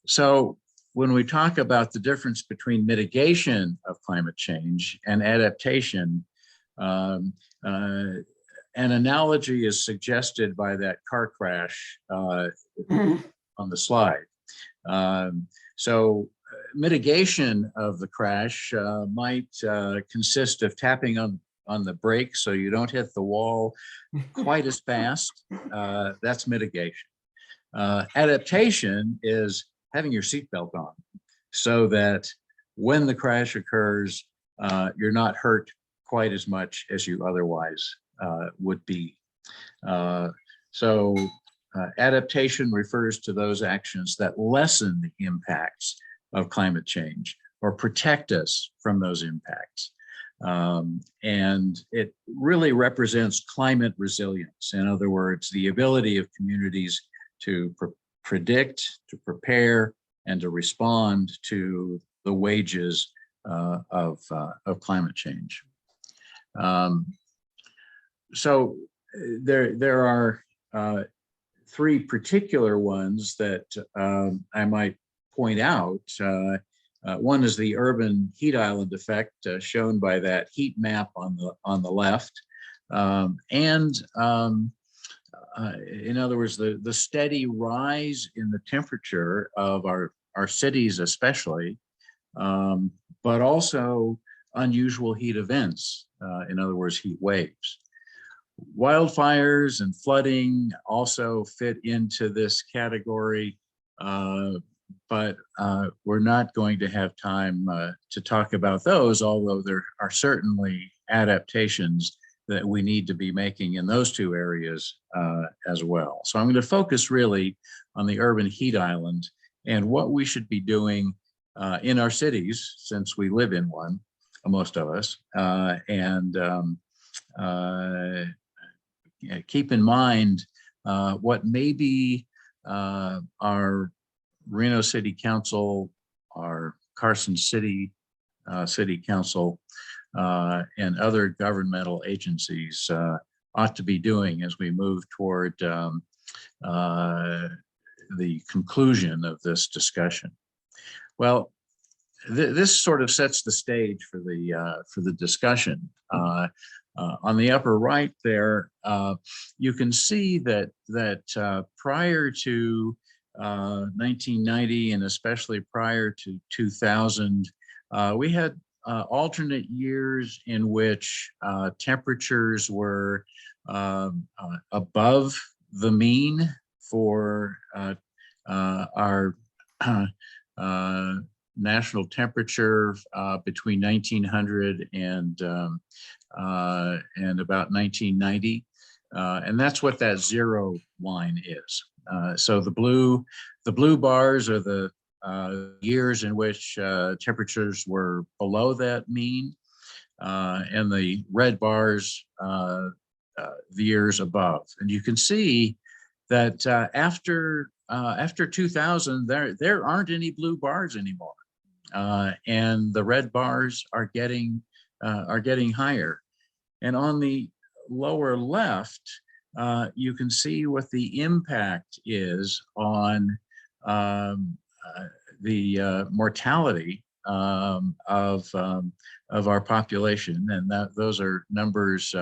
So when we talk about the difference between mitigation of climate change and adaptation, um, uh, an analogy is suggested by that car crash on the slide. So mitigation of the crash might consist of tapping on the brake so you don't hit the wall quite as fast. That's mitigation. Adaptation is having your seatbelt on so that when the crash occurs, you're not hurt quite as much as you otherwise would be. So adaptation refers to those actions that lessen the impacts of climate change or protect us from those impacts. And it really represents climate resilience. In other words, the ability of communities to predict, to prepare, and to respond to the wages of climate change. So there are three particular ones that I might point out. One is the urban heat island effect, shown by that heat map on the left, in other words, the steady rise in the temperature of our cities, especially, but also unusual heat events. In other words, heat waves. Wildfires and flooding also fit into this category, but we're not going to have time to talk about those, although there are certainly adaptations that we need to be making in those two areas as well. So I'm going to focus really on the urban heat island and what we should be doing in our cities, since we live in one, most of us, keep in mind what maybe our Reno City Council, our Carson City City Council, and other governmental agencies ought to be doing as we move toward the conclusion of this discussion. Well, this sort of sets the stage for the discussion. On the upper right there, you can see that prior to 1990, and especially prior to 2000, we had alternate years in which temperatures were above the mean for our national temperature between 1900 and about 1990, and that's what that zero line is. So the blue bars are the years in which temperatures were below that mean, and the red bars the years above. And you can see that after 2000, there aren't any blue bars anymore, and the red bars are getting higher. And on the lower left, you can see what the impact is on the mortality of our population, and those are numbers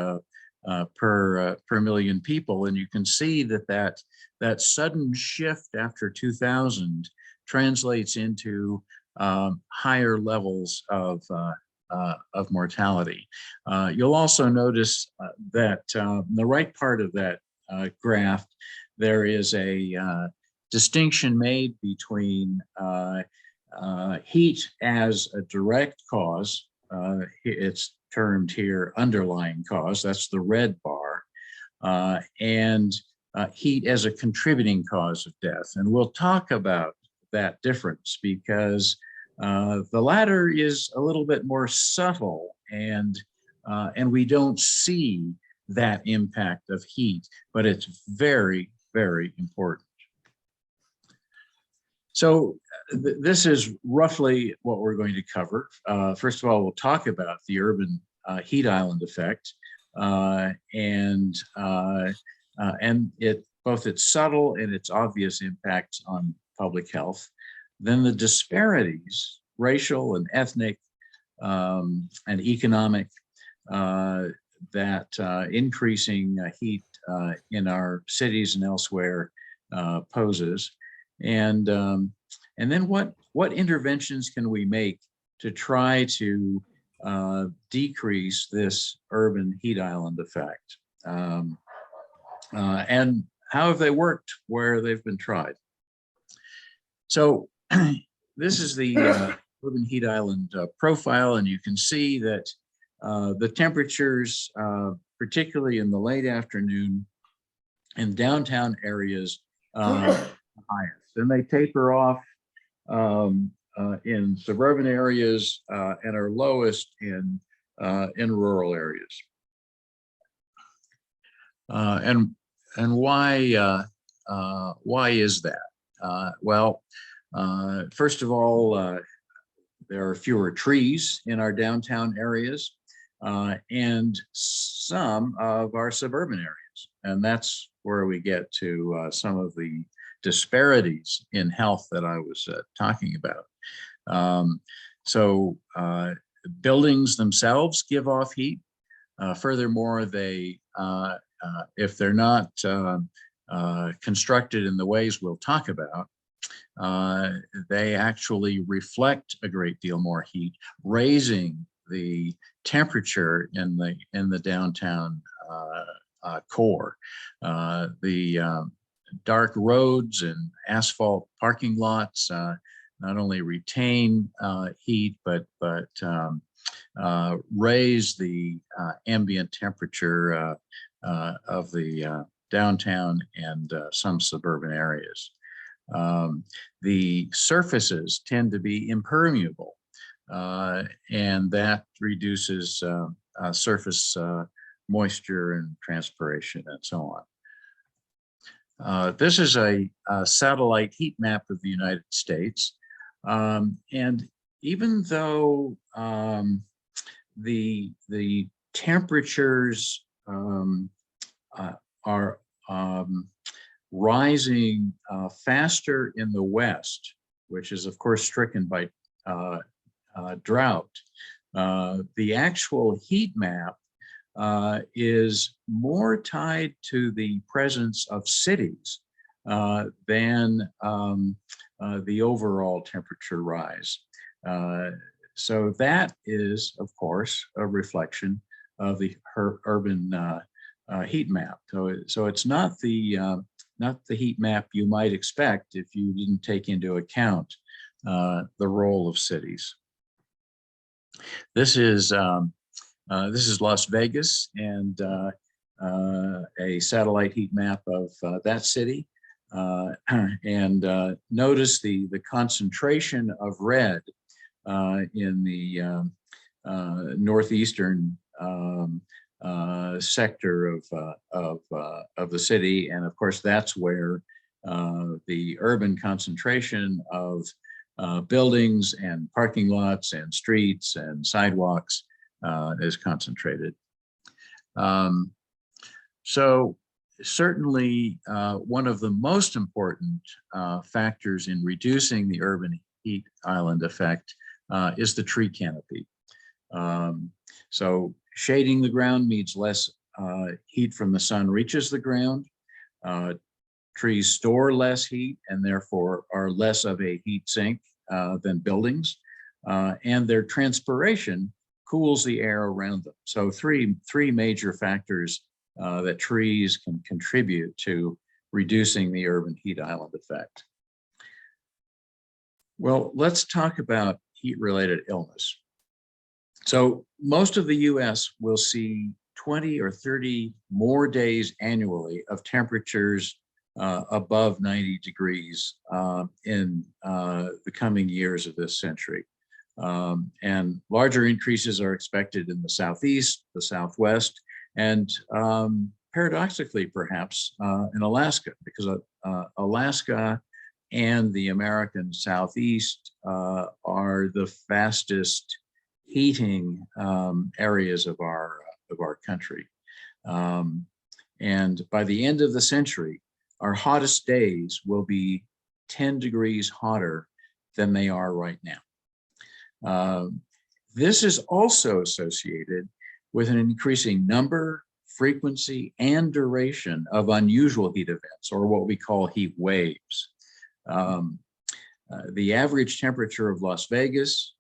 per million people. And you can see that sudden shift after 2000 translates into higher levels of mortality. You'll also notice that in the right part of that graph, there is a distinction made between heat as a direct cause. It's termed here underlying cause, that's the red bar, and heat as a contributing cause of death. And we'll talk about that difference because the latter is a little bit more subtle, and we don't see that impact of heat, but it's very, very important. So this is roughly what we're going to cover. First of all, we'll talk about the urban heat island effect, and both its subtle and its obvious impacts on public health. then the disparities, racial and ethnic and economic, that increasing heat in our cities and elsewhere poses. And then what interventions can we make to try to decrease this urban heat island effect? And how have they worked where they've been tried? So this is the urban heat island profile, and you can see that the temperatures, particularly in the late afternoon in downtown areas, highest, and they taper off in suburban areas and are lowest in rural areas. And why is that? Well, first of all, there are fewer trees in our downtown areas and some of our suburban areas, and that's where we get to some of the disparities in health that I was talking about. So buildings themselves give off heat. Furthermore, they if they're not constructed in the ways we'll talk about, they actually reflect a great deal more heat, raising the temperature in the downtown core. The dark roads and asphalt parking lots not only retain heat, but raise the ambient temperature of the downtown and some suburban areas. The surfaces tend to be impermeable, and that reduces surface moisture and transpiration and so on. This is a satellite heat map of the United States. And even though the temperatures are rising faster in the West, which is of course stricken by drought, the actual heat map is more tied to the presence of cities than the overall temperature rise. So that is, of course, a reflection of the urban heat map. So it's not the heat map you might expect if you didn't take into account the role of cities. This is Las Vegas, and a satellite heat map of that city. And notice the concentration of red in the northeastern sector of the city, and of course that's where the urban concentration of buildings and parking lots and streets and sidewalks is concentrated. So certainly one of the most important factors in reducing the urban heat island effect is the tree canopy. So shading the ground means less heat from the sun reaches the ground. Trees store less heat and therefore are less of a heat sink than buildings, and their transpiration cools the air around them. So three major factors that trees can contribute to reducing the urban heat island effect. Well, let's talk about heat-related illness. So most of the US will see 20 or 30 more days annually of temperatures above 90 degrees in the coming years of this century. And larger increases are expected in the Southeast, the Southwest, and paradoxically, perhaps, in Alaska, because Alaska and the American Southeast are the fastest heating areas of our country. And by the end of the century, our hottest days will be 10 degrees hotter than they are right now. This is also associated with an increasing number, frequency, and duration of unusual heat events, or what we call heat waves. The average temperature of Las Vegas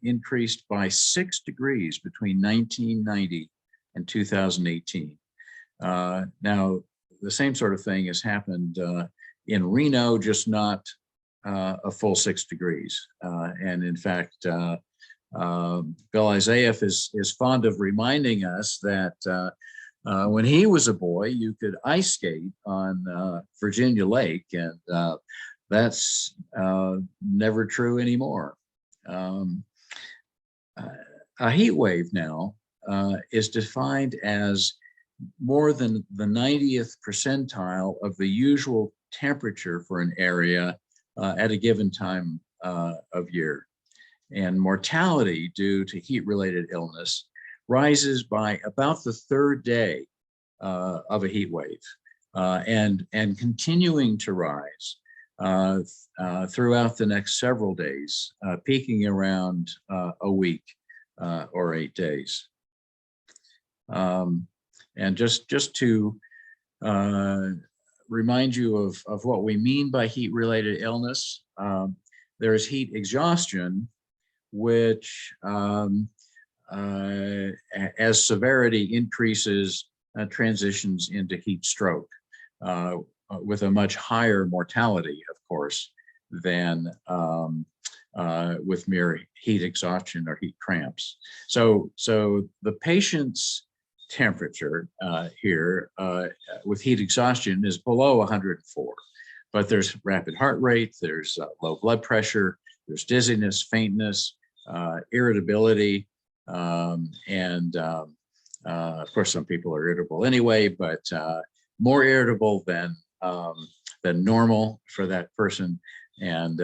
increased by 6 degrees between 1990 and 2018. Now, the same sort of thing has happened in Reno, just not a full 6 degrees. And in fact, Bill Isaiah is fond of reminding us that when he was a boy, you could ice skate on Virginia Lake, and that's never true anymore. A heat wave now is defined as more than the 90th percentile of the usual temperature for an area at a given time of year. And mortality due to heat-related illness rises by about the third day of a heat wave, and continuing to rise throughout the next several days, peaking around a week or 8 days. And just to remind you of what we mean by heat-related illness, there is heat exhaustion, which as severity increases, transitions into heat stroke with a much higher mortality, of course, than with mere heat exhaustion or heat cramps. So the patient's temperature here with heat exhaustion is below 104, but there's rapid heart rate, there's low blood pressure, there's dizziness, faintness, irritability, and of course, some people are irritable anyway, but more irritable than normal for that person, and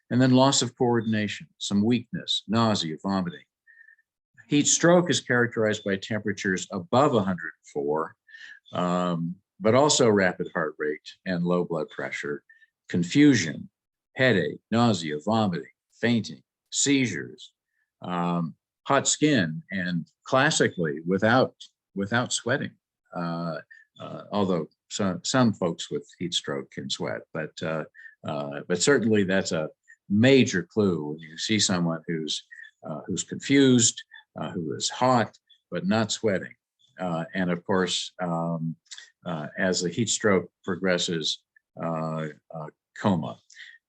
then loss of coordination, some weakness, nausea, vomiting. Heat stroke is characterized by temperatures above 104, but also rapid heart rate and low blood pressure, confusion, headache, nausea, vomiting, fainting, seizures, hot skin, and classically without sweating. Although some folks with heat stroke can sweat, but certainly that's a major clue when you see someone who's confused, who is hot but not sweating, and of course, as the heat stroke progresses, coma.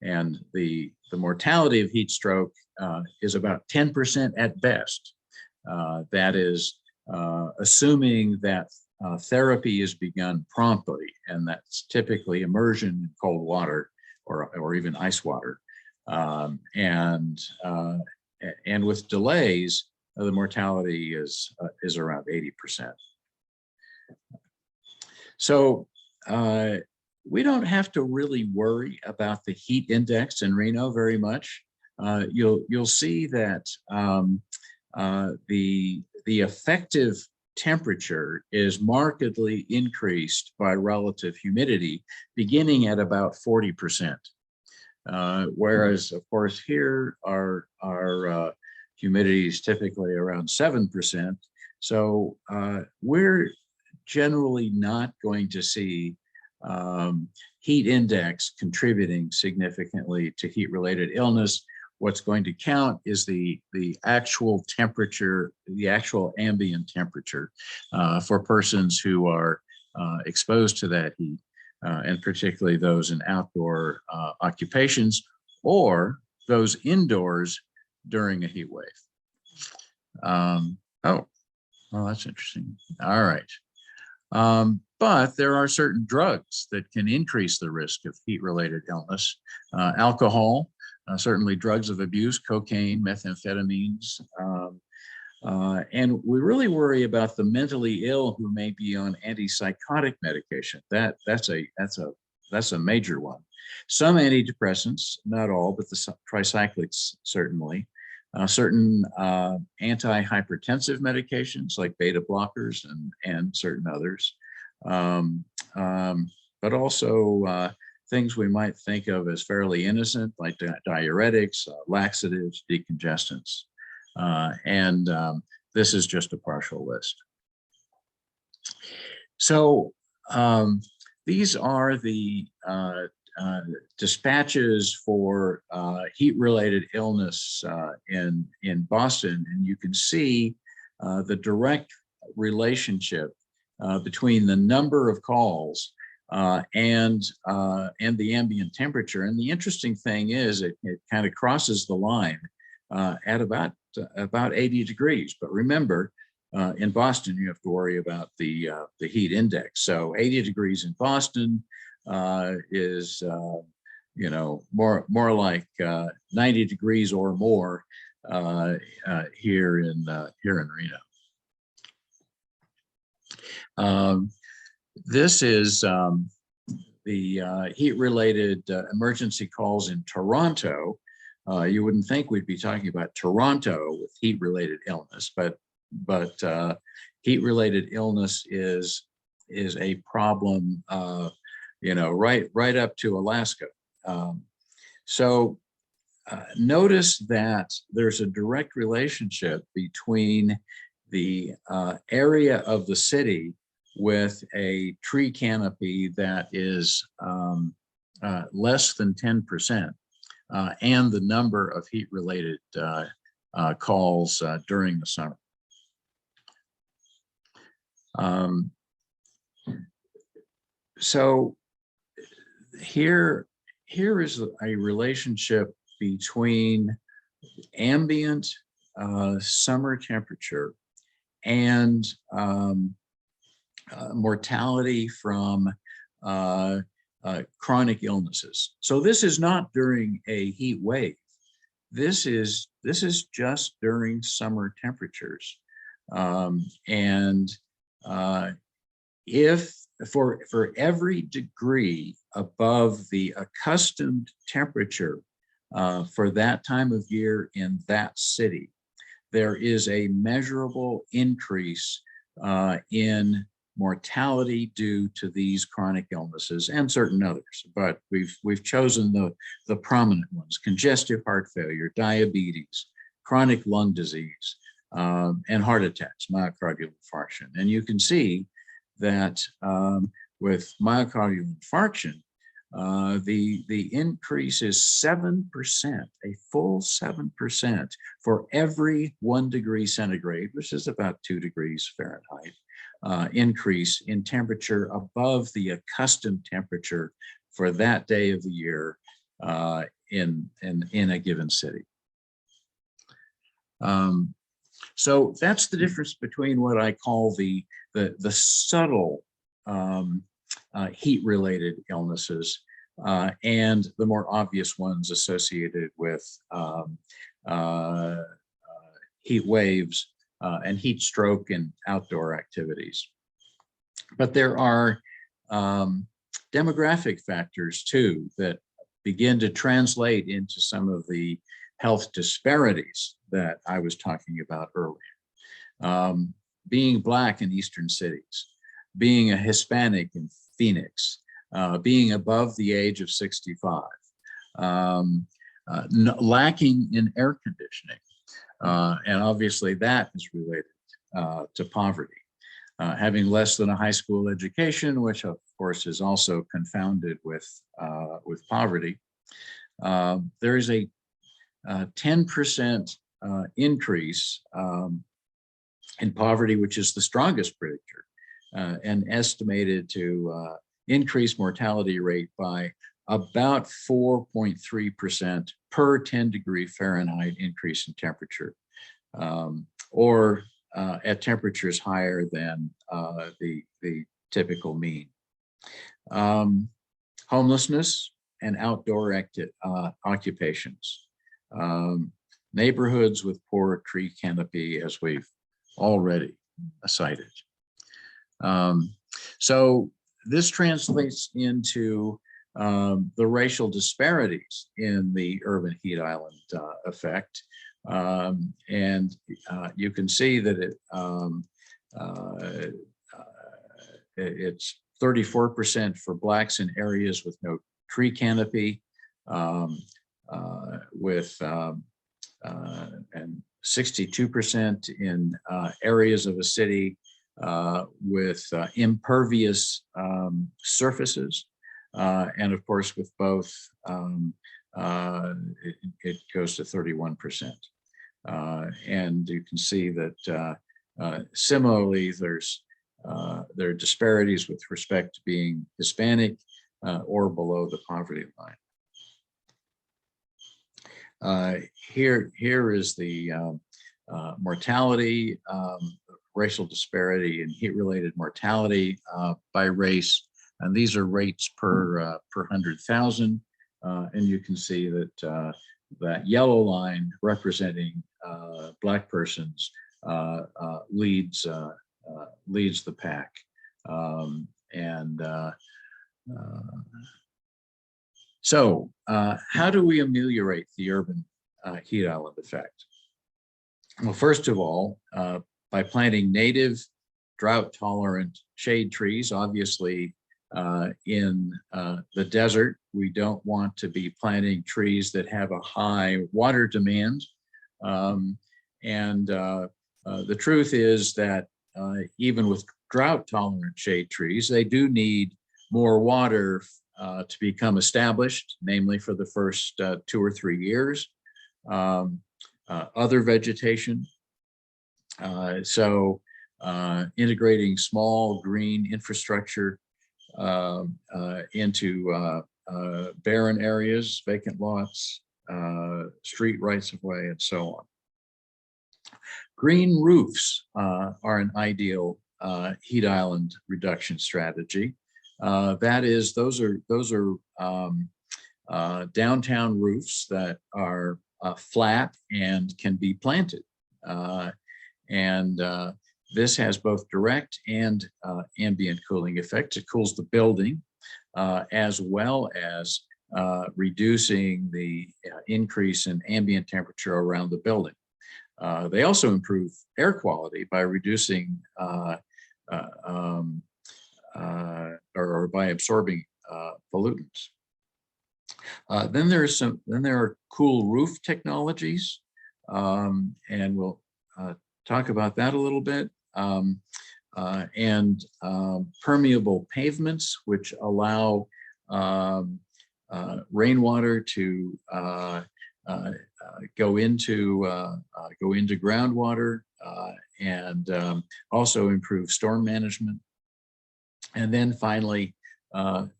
And the mortality of heat stroke is about 10% at best. That is assuming that therapy is begun promptly, and that's typically immersion in cold water or even ice water. And with delays, the mortality is around 80%. So we don't have to really worry about the heat index in Reno very much. You'll see that the effective temperature is markedly increased by relative humidity, beginning at about 40%. Whereas, of course, here our humidity is typically around 7%. So we're generally not going to see heat index contributing significantly to heat-related illness. What's going to count is the actual temperature, the actual ambient temperature for persons who are exposed to that heat, and particularly those in outdoor occupations or those indoors during a heat wave. Oh, well, that's interesting. All right. But there are certain drugs that can increase the risk of heat-related illness. Alcohol, certainly drugs of abuse, cocaine, methamphetamines. And we really worry about the mentally ill who may be on antipsychotic medication. That's a major one. Some antidepressants, not all, but the tricyclics certainly. Certain antihypertensive medications like beta blockers and certain others. But also things we might think of as fairly innocent, like diuretics, laxatives, decongestants. This is just a partial list. So these are the dispatches for heat-related illness in Boston, and you can see the direct relationship between the number of calls and the ambient temperature. And the interesting thing is it kind of crosses the line at about 80 degrees. But remember, in Boston, you have to worry about the heat index. So 80 degrees in Boston is more like 90 degrees or more here in Reno. This is the heat-related emergency calls in Toronto. You wouldn't think we'd be talking about Toronto with heat-related illness, but heat-related illness is a problem, right up to Alaska. Notice that there's a direct relationship between the area of the city with a tree canopy that is less than 10%, and the number of heat-related calls during the summer. So here is a relationship between ambient summer temperature and mortality from chronic illnesses. So this is not during a heat wave. This is just during summer temperatures. If for every degree above the accustomed temperature for that time of year in that city, there is a measurable increase in mortality due to these chronic illnesses and certain others. But we've chosen the prominent ones: congestive heart failure, diabetes, chronic lung disease, and heart attacks, myocardial infarction. And you can see that with myocardial infarction, the increase is 7%, a full 7% for every 1 degree centigrade, which is about 2 degrees Fahrenheit, increase in temperature above the accustomed temperature for that day of the year in a given city. So that's the difference between what I call the subtle heat-related illnesses and the more obvious ones associated with heat waves and heat stroke and outdoor activities. But there are demographic factors too that begin to translate into some of the health disparities that I was talking about earlier. Being Black in eastern cities, being a Hispanic in Phoenix, being above the age of 65, lacking in air conditioning, and obviously that is related to poverty. Having less than a high school education, which of course is also confounded with poverty. There is a 10% increase in poverty, which is the strongest predictor, and estimated to increase mortality rate by about 4.3% per 10 degree Fahrenheit increase in temperature, or at temperatures higher than the typical mean. Homelessness and outdoor occupations. Neighborhoods with poor tree canopy, as we've already cited. So this translates into the racial disparities in the urban heat island effect. And you can see that it's 34% for Blacks in areas with no tree canopy, with and 62% in areas of a city with impervious surfaces. And of course, with both, it goes to 31%. And you can see that similarly, there are disparities with respect to being Hispanic or below the poverty line. Here is the mortality, racial disparity and heat-related mortality by race. And these are rates per 100,000. And you can see that that yellow line representing Black persons leads the pack. So how do we ameliorate the urban heat island effect? Well, first of all, by planting native drought-tolerant shade trees. Obviously, in the desert, we don't want to be planting trees that have a high water demand. The truth is that even with drought-tolerant shade trees, they do need more water to become established, namely for the first 2 or 3 years. Other vegetation. So integrating small green infrastructure into barren areas, vacant lots, street rights of way, and so on. Green roofs are an ideal heat island reduction strategy. That is, those are downtown roofs that are flat and can be planted. This has both direct and ambient cooling effects. It cools the building as well as reducing the increase in ambient temperature around the building. They also improve air quality by reducing or by absorbing pollutants. Then there are cool roof technologies, and we'll talk about that a little bit. Permeable pavements, which allow rainwater to go into groundwater and also improve storm management. And then finally,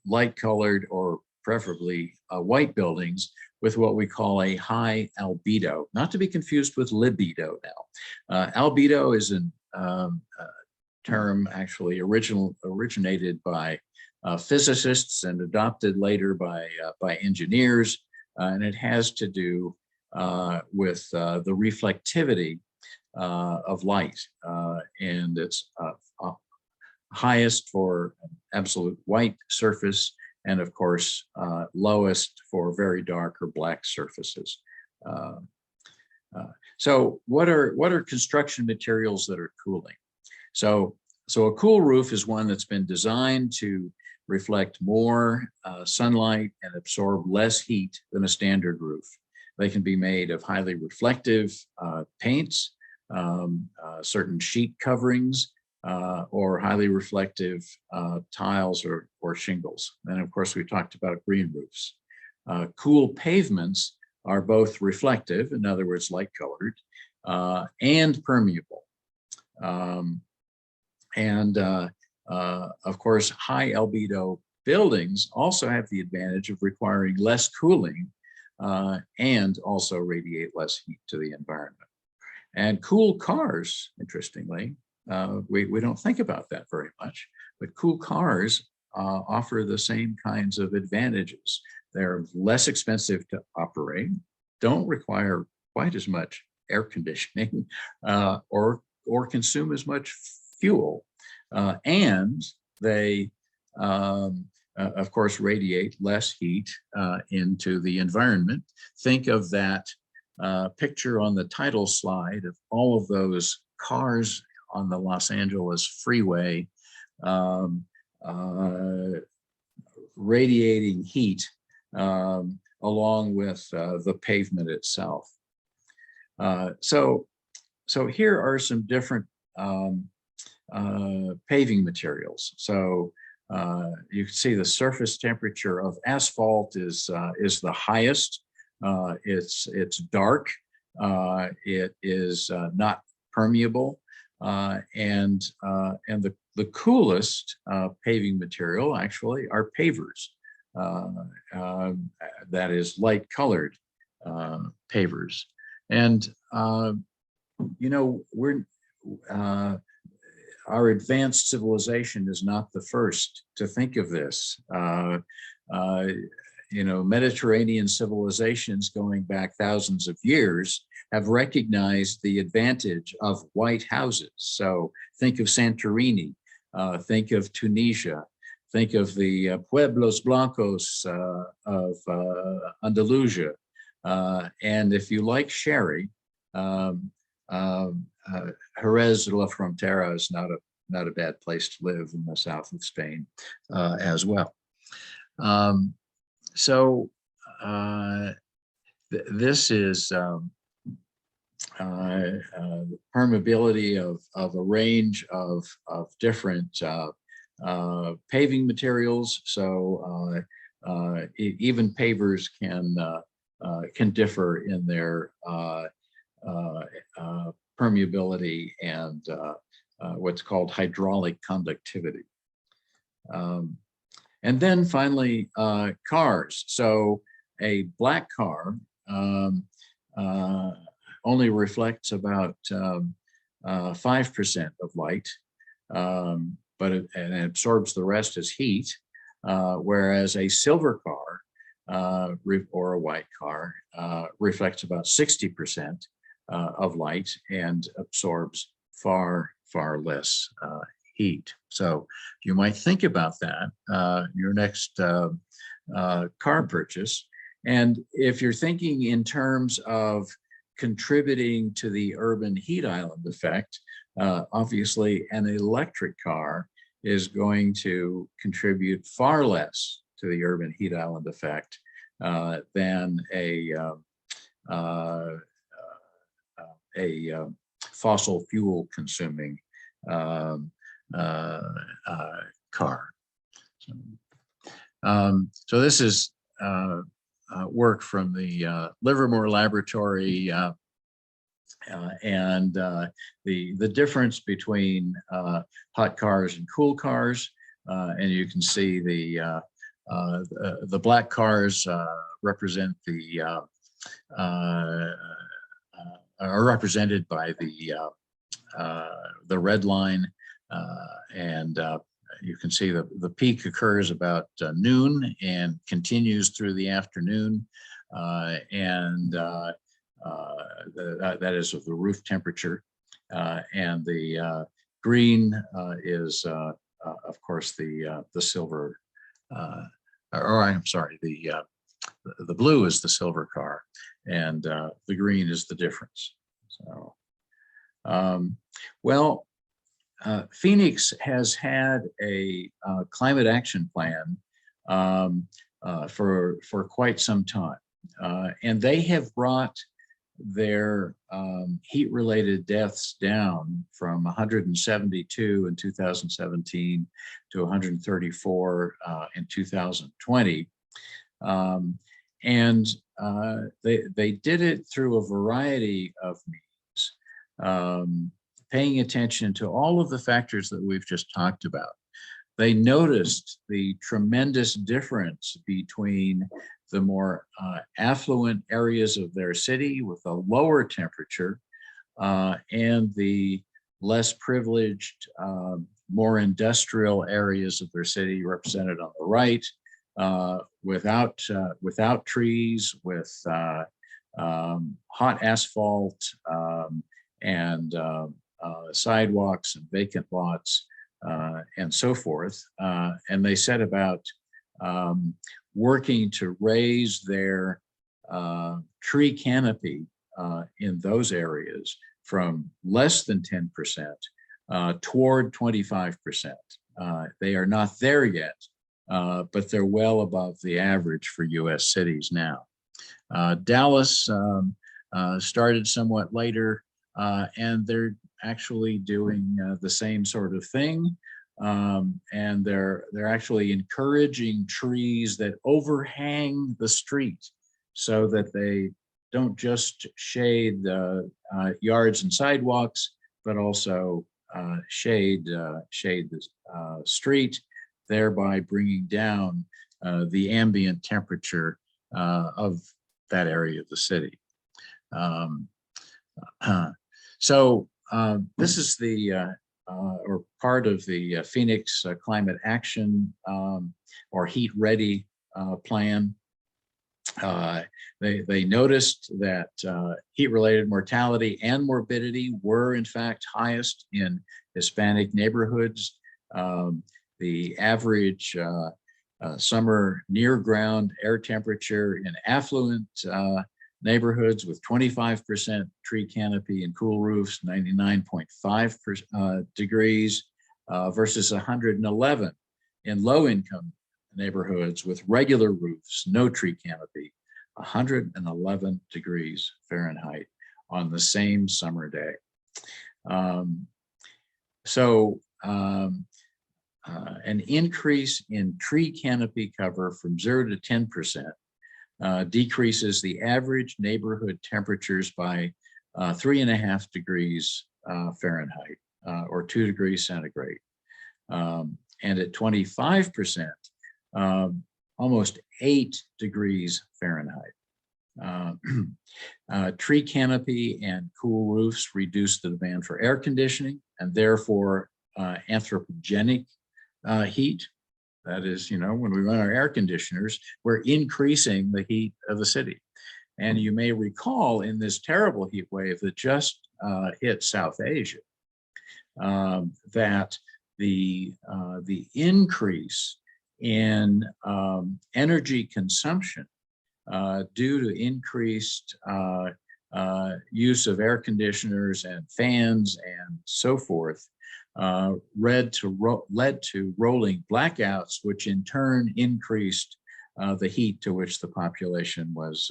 light-colored or preferably white buildings with what we call a high albedo, not to be confused with libido now. Albedo is a term actually originated by physicists and adopted later by engineers, and it has to do with the reflectivity of light, and it's highest for an absolute white surface, and of course, lowest for very dark or black surfaces. So what are construction materials that are cooling? So a cool roof is one that's been designed to reflect more sunlight and absorb less heat than a standard roof. They can be made of highly reflective paints, certain sheet coverings, or highly reflective tiles or shingles. And of course, we talked about green roofs. Cool pavements are both reflective, in other words, light colored, and permeable. Of course, high albedo buildings also have the advantage of requiring less cooling and also radiate less heat to the environment. And cool cars, interestingly, we don't think about that very much, but cool cars offer the same kinds of advantages. They're less expensive to operate, don't require quite as much air conditioning, or consume as much fuel, and they, of course, radiate less heat into the environment. Think of that picture on the title slide of all of those cars on the Los Angeles freeway radiating heat along with the pavement itself. So here are some different paving materials. So you can see the surface temperature of asphalt is the highest. It's dark. It is not permeable, and the coolest paving material actually are pavers. That is light colored pavers, and you know, our advanced civilization is not the first to think of this. You know, Mediterranean civilizations going back thousands of years have recognized the advantage of white houses. So think of Santorini, think of Tunisia, think of the Pueblos Blancos of Andalusia. And if you like sherry, Jerez de la Frontera is not a bad place to live in the south of Spain as well. This is permeability of a range of different paving materials. So even pavers can differ in their permeability and what's called hydraulic conductivity. And then finally, cars. So a black car only reflects about 5% of light, but it absorbs the rest as heat, whereas a silver car or a white car reflects about 60% of light and absorbs far less heat. So you might think about that your next car purchase. And if you're thinking in terms of contributing to the urban heat island effect, obviously an electric car is going to contribute far less to the urban heat island effect than a fossil fuel consuming car. So this is work from the Livermore Laboratory, and the difference between hot cars and cool cars, and you can see the black cars represent are represented by the red line, and you can see the peak occurs about noon and continues through the afternoon, and that is of the roof temperature, and the green is of course the silver, or I'm sorry, the blue is the silver car, and the green is the difference. So, well, Phoenix has had a climate action plan for quite some time, and they have brought their heat-related deaths down from 172 in 2017 to 134 in 2020. And they did it through a variety of means, paying attention to all of the factors that we've just talked about. They noticed the tremendous difference between the more affluent areas of their city with a lower temperature and the less privileged, more industrial areas of their city represented on the right, without trees, with hot asphalt and sidewalks and vacant lots and so forth. And they set about working to raise their tree canopy in those areas from less than 10% toward 25%. They are not there yet, but they're well above the average for US cities now. Dallas started somewhat later, and they're actually doing the same sort of thing. And they're actually encouraging trees that overhang the street so that they don't just shade yards and sidewalks, but also shade the street, thereby bringing down the ambient temperature of that area of the city. This is the or part of the Phoenix Climate Action or Heat Ready plan. They noticed that heat-related mortality and morbidity were in fact highest in Hispanic neighborhoods. The average summer near-ground air temperature in affluent neighborhoods with 25% tree canopy and cool roofs, 99.5 degrees versus 111 in low-income neighborhoods with regular roofs, no tree canopy, 111 degrees Fahrenheit on the same summer day. An increase in tree canopy cover from 0 to 10% decreases the average neighborhood temperatures by 3.5 degrees Fahrenheit or 2 degrees centigrade. And at 25%, almost 8 degrees Fahrenheit. Tree canopy and cool roofs reduce the demand for air conditioning and therefore anthropogenic heat. That is, when we run our air conditioners, we're increasing the heat of the city. And you may recall in this terrible heat wave that just hit South Asia, that the increase in energy consumption due to increased use of air conditioners and fans and so forth led to rolling blackouts, which in turn increased the heat to which the population was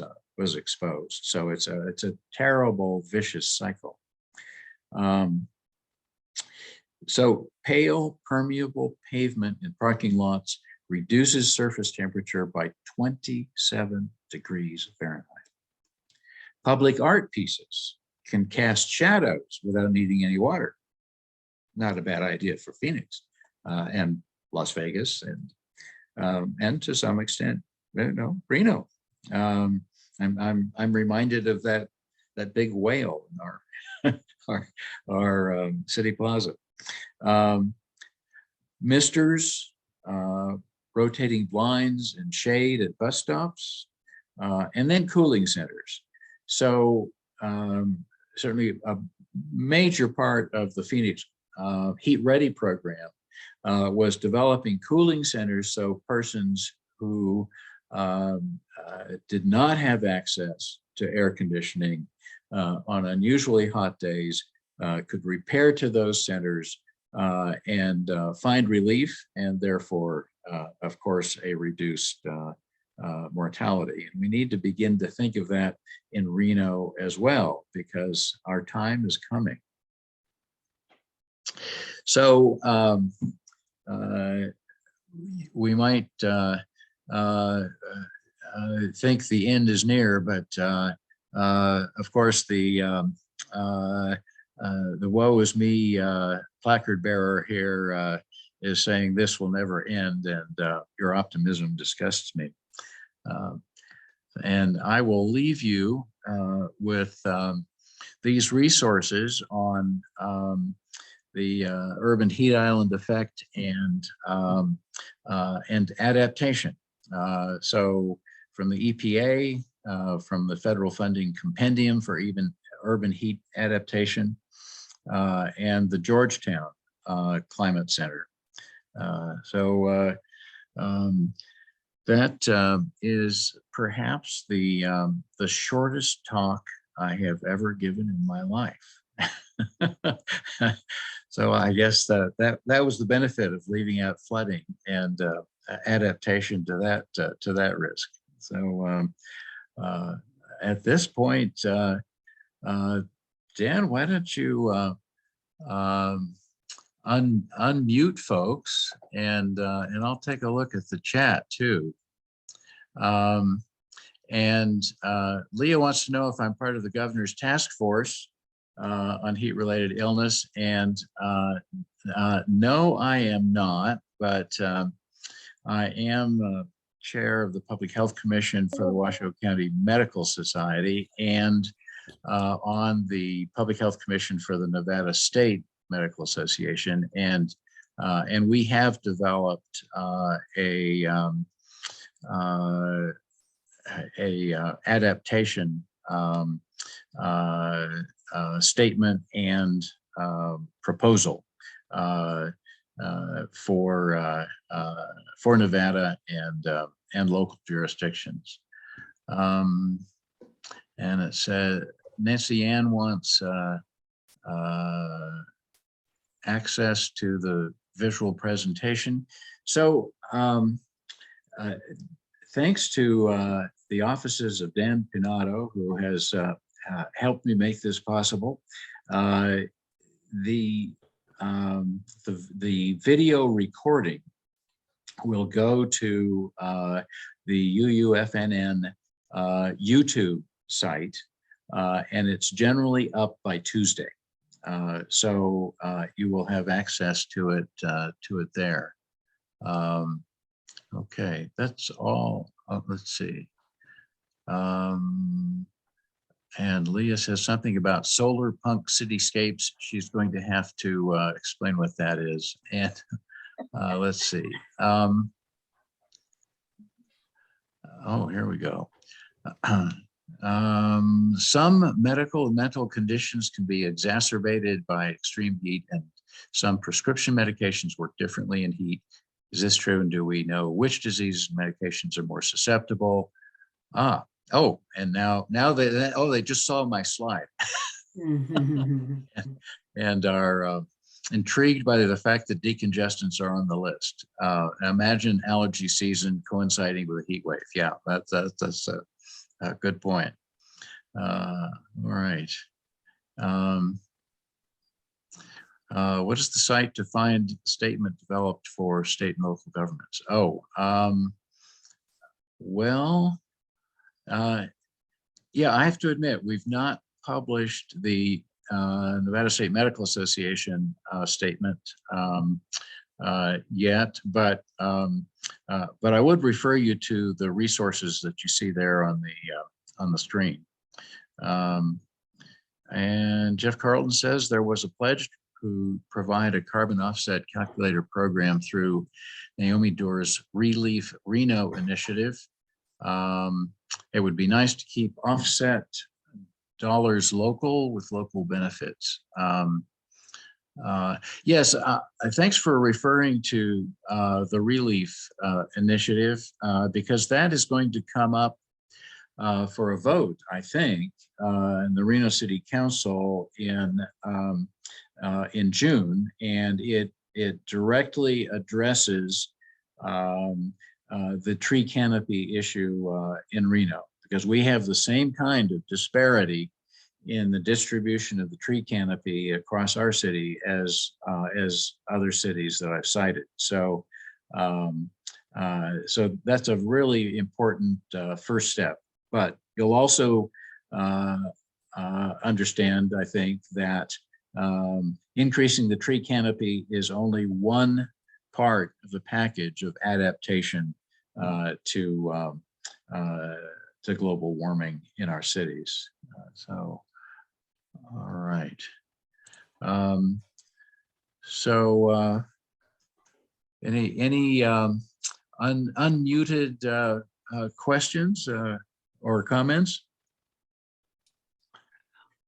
exposed. So it's a terrible, vicious cycle. So pale, permeable pavement in parking lots reduces surface temperature by 27 degrees Fahrenheit. Public art pieces can cast shadows without needing any water. Not a bad idea for Phoenix and Las Vegas and to some extent, Reno. I'm reminded of that big whale in our city plaza. Misters, rotating blinds and shade at bus stops, and then cooling centers. So certainly a major part of the Phoenix Heat Ready program was developing cooling centers so persons who did not have access to air conditioning on unusually hot days could repair to those centers and find relief and therefore, of course, a reduced mortality. And we need to begin to think of that in Reno as well, because our time is coming. So we might think the end is near, but of course the woe is me placard bearer here is saying this will never end, and your optimism disgusts me. And I will leave you with these resources on the urban heat island effect and adaptation. So from the EPA, from the federal funding compendium for even urban heat adaptation, and the Georgetown Climate Center. That is perhaps the shortest talk I have ever given in my life. So I guess that was the benefit of leaving out flooding and adaptation to that risk. So at this point, Dan, why don't you unmute folks, and I'll take a look at the chat too. And Leah wants to know if I'm part of the governor's task force on heat-related illness, and no, I am not, but I am chair of the Public Health Commission for the Washoe County Medical Society, and on the Public Health Commission for the Nevada State Medical Association, and we have developed a adaptation statement and proposal for Nevada and local jurisdictions. And it said Nancy Ann wants access to the visual presentation. So thanks to the offices of Dan Pinato, who has helped me make this possible. The video recording will go to the UUFNN YouTube site, and it's generally up by Tuesday. So you will have access to it there. Okay, that's all. Let's see. And Leah says something about solar punk cityscapes. She's going to have to explain what that is. And let's see. Oh, here we go. Some medical and mental conditions can be exacerbated by extreme heat, and some prescription medications work differently in heat. Is this true? And do we know which diseases and medications are more susceptible? Oh, and now they just saw my slide and are intrigued by the fact that decongestants are on the list. Imagine allergy season coinciding with a heat wave. Yeah, that's a good point. All right. What is the site to find the statement developed for state and local governments? Oh, well, yeah, I have to admit, we've not published the Nevada State Medical Association statement yet, but I would refer you to the resources that you see there on the screen. And Jeff Carlton says there was a pledge to provide a carbon offset calculator program through Naomi Doerr's Relief Reno initiative. It would be nice to keep offset dollars local with local benefits. Yes, thanks for referring to the Relief initiative, because that is going to come up for a vote, I think, in the Reno City Council in June, and it directly addresses the tree canopy issue in Reno, because we have the same kind of disparity in the distribution of the tree canopy across our city as other cities that I've cited. So, so that's a really important first step. But you'll also understand, I think, that increasing the tree canopy is only one part of the package of adaptation to global warming in our cities. So, all right. So, any unmuted questions or comments?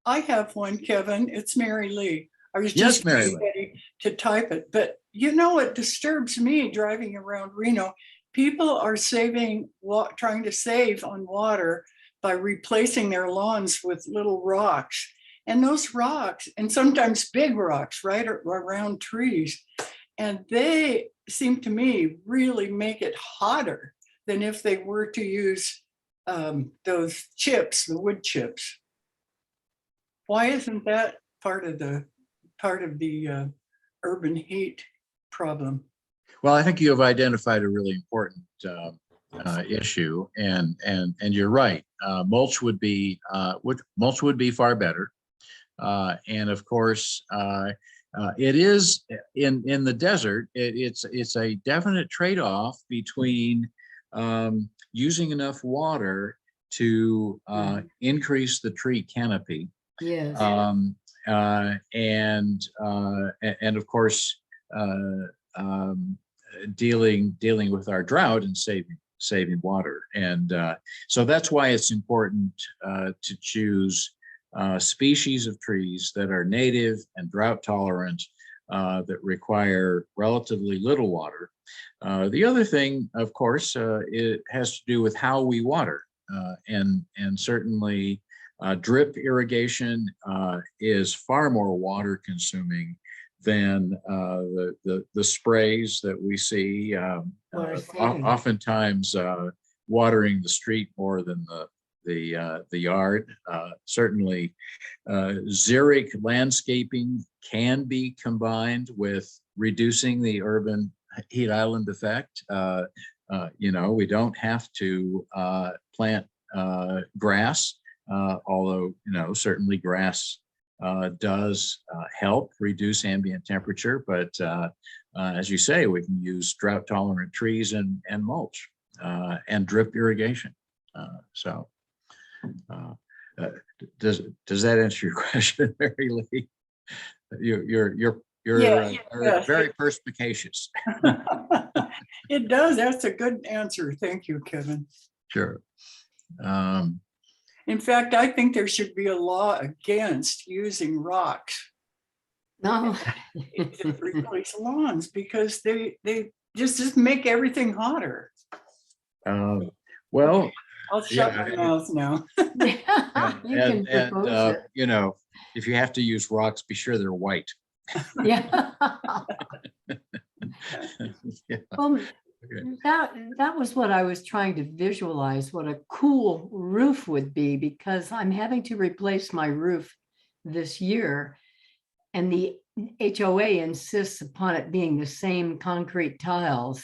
I have one, Kevin. It's Mary Lee. I was Yes, just Mary ready to type it, but you know, it disturbs me driving around Reno. People are trying to save on water by replacing their lawns with little rocks. And those rocks, and sometimes big rocks, right around trees, and they seem to me really make it hotter than if they were to use those chips, the wood chips. Why isn't that part of the urban heat problem? Well, I think you have identified a really important issue, and you're right. Mulch would be far better, and of course, it is in the desert. It's a definite trade-off between using enough water to increase the tree canopy. Yes. And of course, dealing with our drought and saving water. And so that's why it's important to choose species of trees that are native and drought tolerant, that require relatively little water. The other thing, of course, it has to do with how we water, and certainly drip irrigation is far more water consuming than the sprays that we see, oftentimes watering the street more than the yard. Certainly, xeric landscaping can be combined with reducing the urban heat island effect. We don't have to plant grass, although certainly grass does help reduce ambient temperature. But as you say, we can use drought tolerant trees and mulch and drip irrigation. Does that answer your question, Mary Lee? You're very perspicacious. It does. That's a good answer. Thank you, Kevin. Sure. In fact, I think there should be a law against using rocks No. to replace lawns, because they just make everything hotter. Well, I'll shut my mouth now. You can propose it. If you have to use rocks, be sure they're white. Yeah. Yeah. Well, Okay. that was what I was trying to visualize, what a cool roof would be, because I'm having to replace my roof this year, and the HOA insists upon it being the same concrete tiles.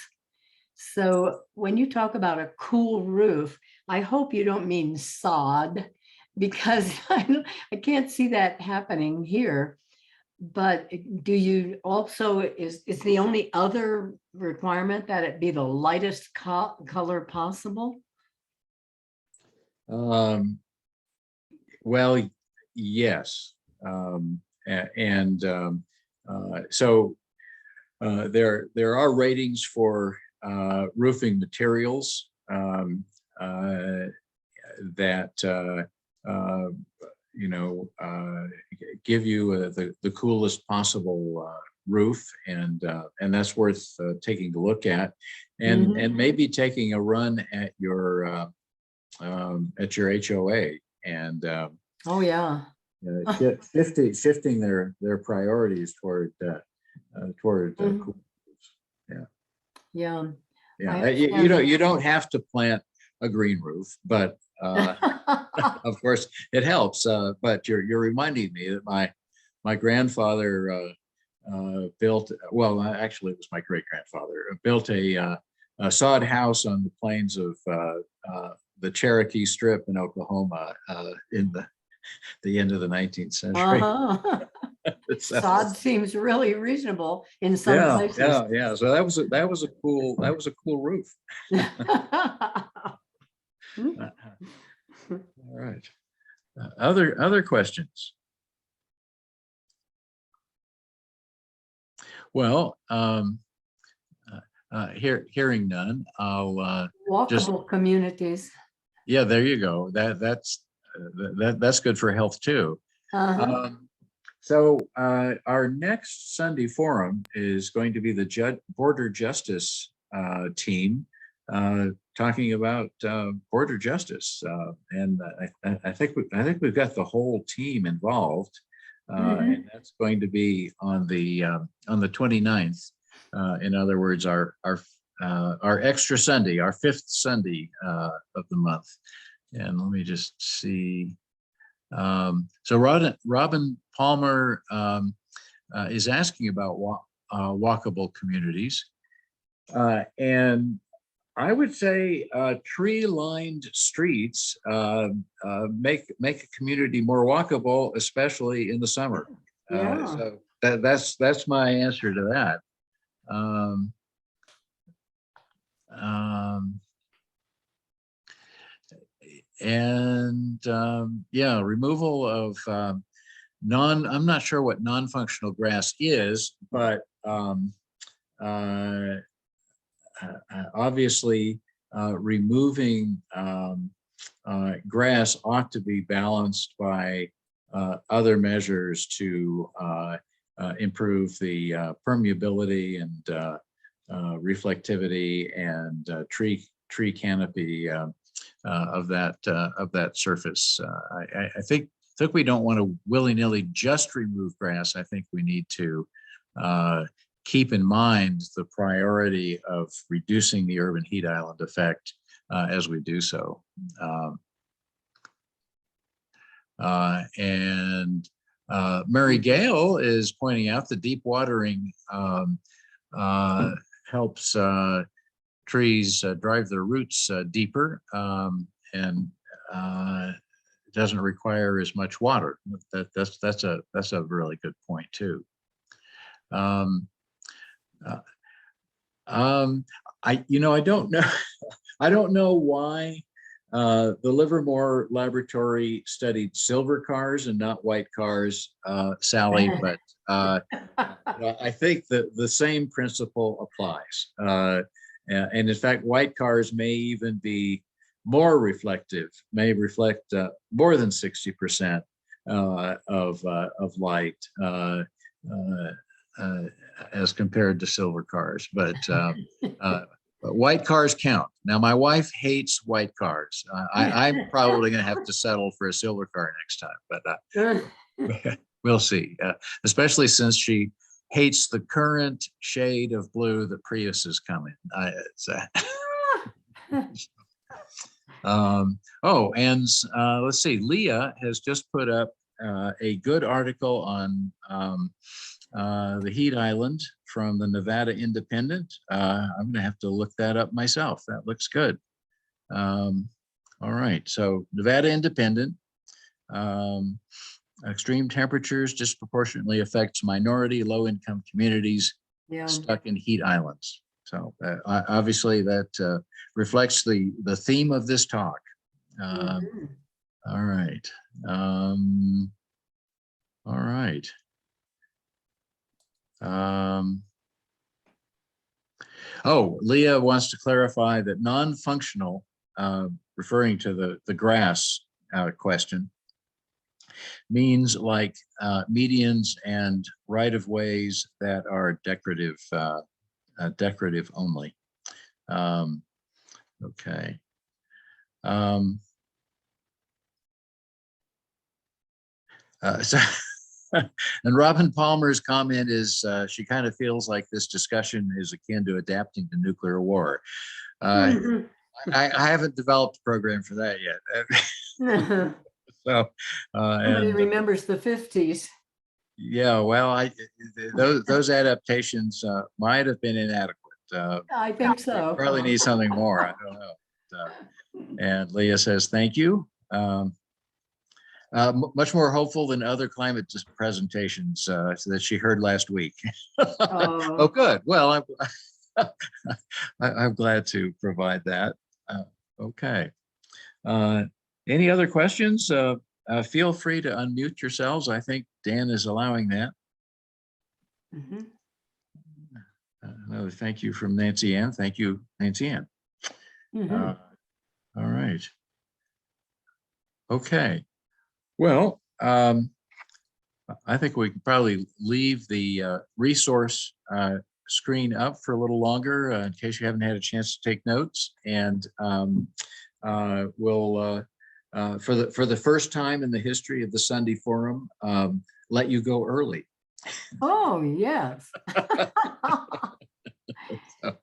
So when you talk about a cool roof, I hope you don't mean sod, because I can't see that happening here. But do you also, is the only other requirement that it be the lightest color possible? Well, yes. So there are ratings for roofing materials that give you the coolest possible roof, and that's worth taking a look at, and maybe taking a run at your HOA, and Oh yeah. shifting their priorities toward cool roofs. Yeah. Yeah. You don't have to plant a green roof, but of course it helps. But you're reminding me that my grandfather built, well, actually it was my great grandfather, built a sod house on the plains of the Cherokee Strip in Oklahoma in the end of the 19th century. So, sod seems really reasonable in some places. Yeah. So that was a cool roof. All right. Other questions? Well, hearing none, I'll Walkable communities. Yeah, there you go. That's good for health too. So our next Sunday forum is going to be the border justice team, talking about border justice, and I think we've got the whole team involved, and that's going to be on the 29th In other words, our extra Sunday, our fifth Sunday of the month. And let me just see. So Robin Palmer is asking about walkable communities. And I would say tree-lined streets make a community more walkable, especially in the summer. Yeah. So that's my answer to that. Yeah, removal of I'm not sure what non-functional grass is, but obviously removing grass ought to be balanced by other measures to improve the permeability and reflectivity and tree canopy of that surface. I think we don't want to willy-nilly just remove grass. I think we need to keep in mind the priority of reducing the urban heat island effect as we do so. Mary Gale is pointing out the deep watering helps trees drive their roots deeper and doesn't require as much water. That's a really good point too. I don't know. I don't know why the Livermore Laboratory studied silver cars and not white cars, Sally, but I think that the same principle applies. And in fact, white cars may even be more reflective, may reflect more than 60% of light as compared to silver cars. But white cars count. Now, my wife hates white cars. I'm probably going to have to settle for a silver car next time, but we'll see. Especially since she hates the current shade of blue that Priuses come in. Let's see. Leah has just put up a good article on the heat island from the Nevada Independent. I'm going to have to look that up myself. That looks good. All right. So Nevada Independent. Extreme temperatures disproportionately affects minority, low-income communities stuck in heat islands. So obviously that reflects the theme of this talk. All right. All right. Leah wants to clarify that non-functional, referring to the grass question, means like medians and right-of-ways that are decorative, decorative only. Okay. And Robin Palmer's comment is she kind of feels like this discussion is akin to adapting to nuclear war. I haven't developed a program for that yet. So, somebody remembers the 50s. Yeah, well, those adaptations might have been inadequate. I think so. Probably need something more. I don't know. And Leah says, thank you. Much more hopeful than other climate presentations that she heard last week. Oh, good. Well, I'm glad to provide that. Okay. Any other questions? Feel free to unmute yourselves. I think Dan is allowing that. Another thank you from Nancy Ann. Thank you, Nancy Ann. All right. Okay. Well, I think we can probably leave the resource screen up for a little longer in case you haven't had a chance to take notes. And we'll, for the first time in the history of the Sunday Forum, let you go early. Oh, yes. So,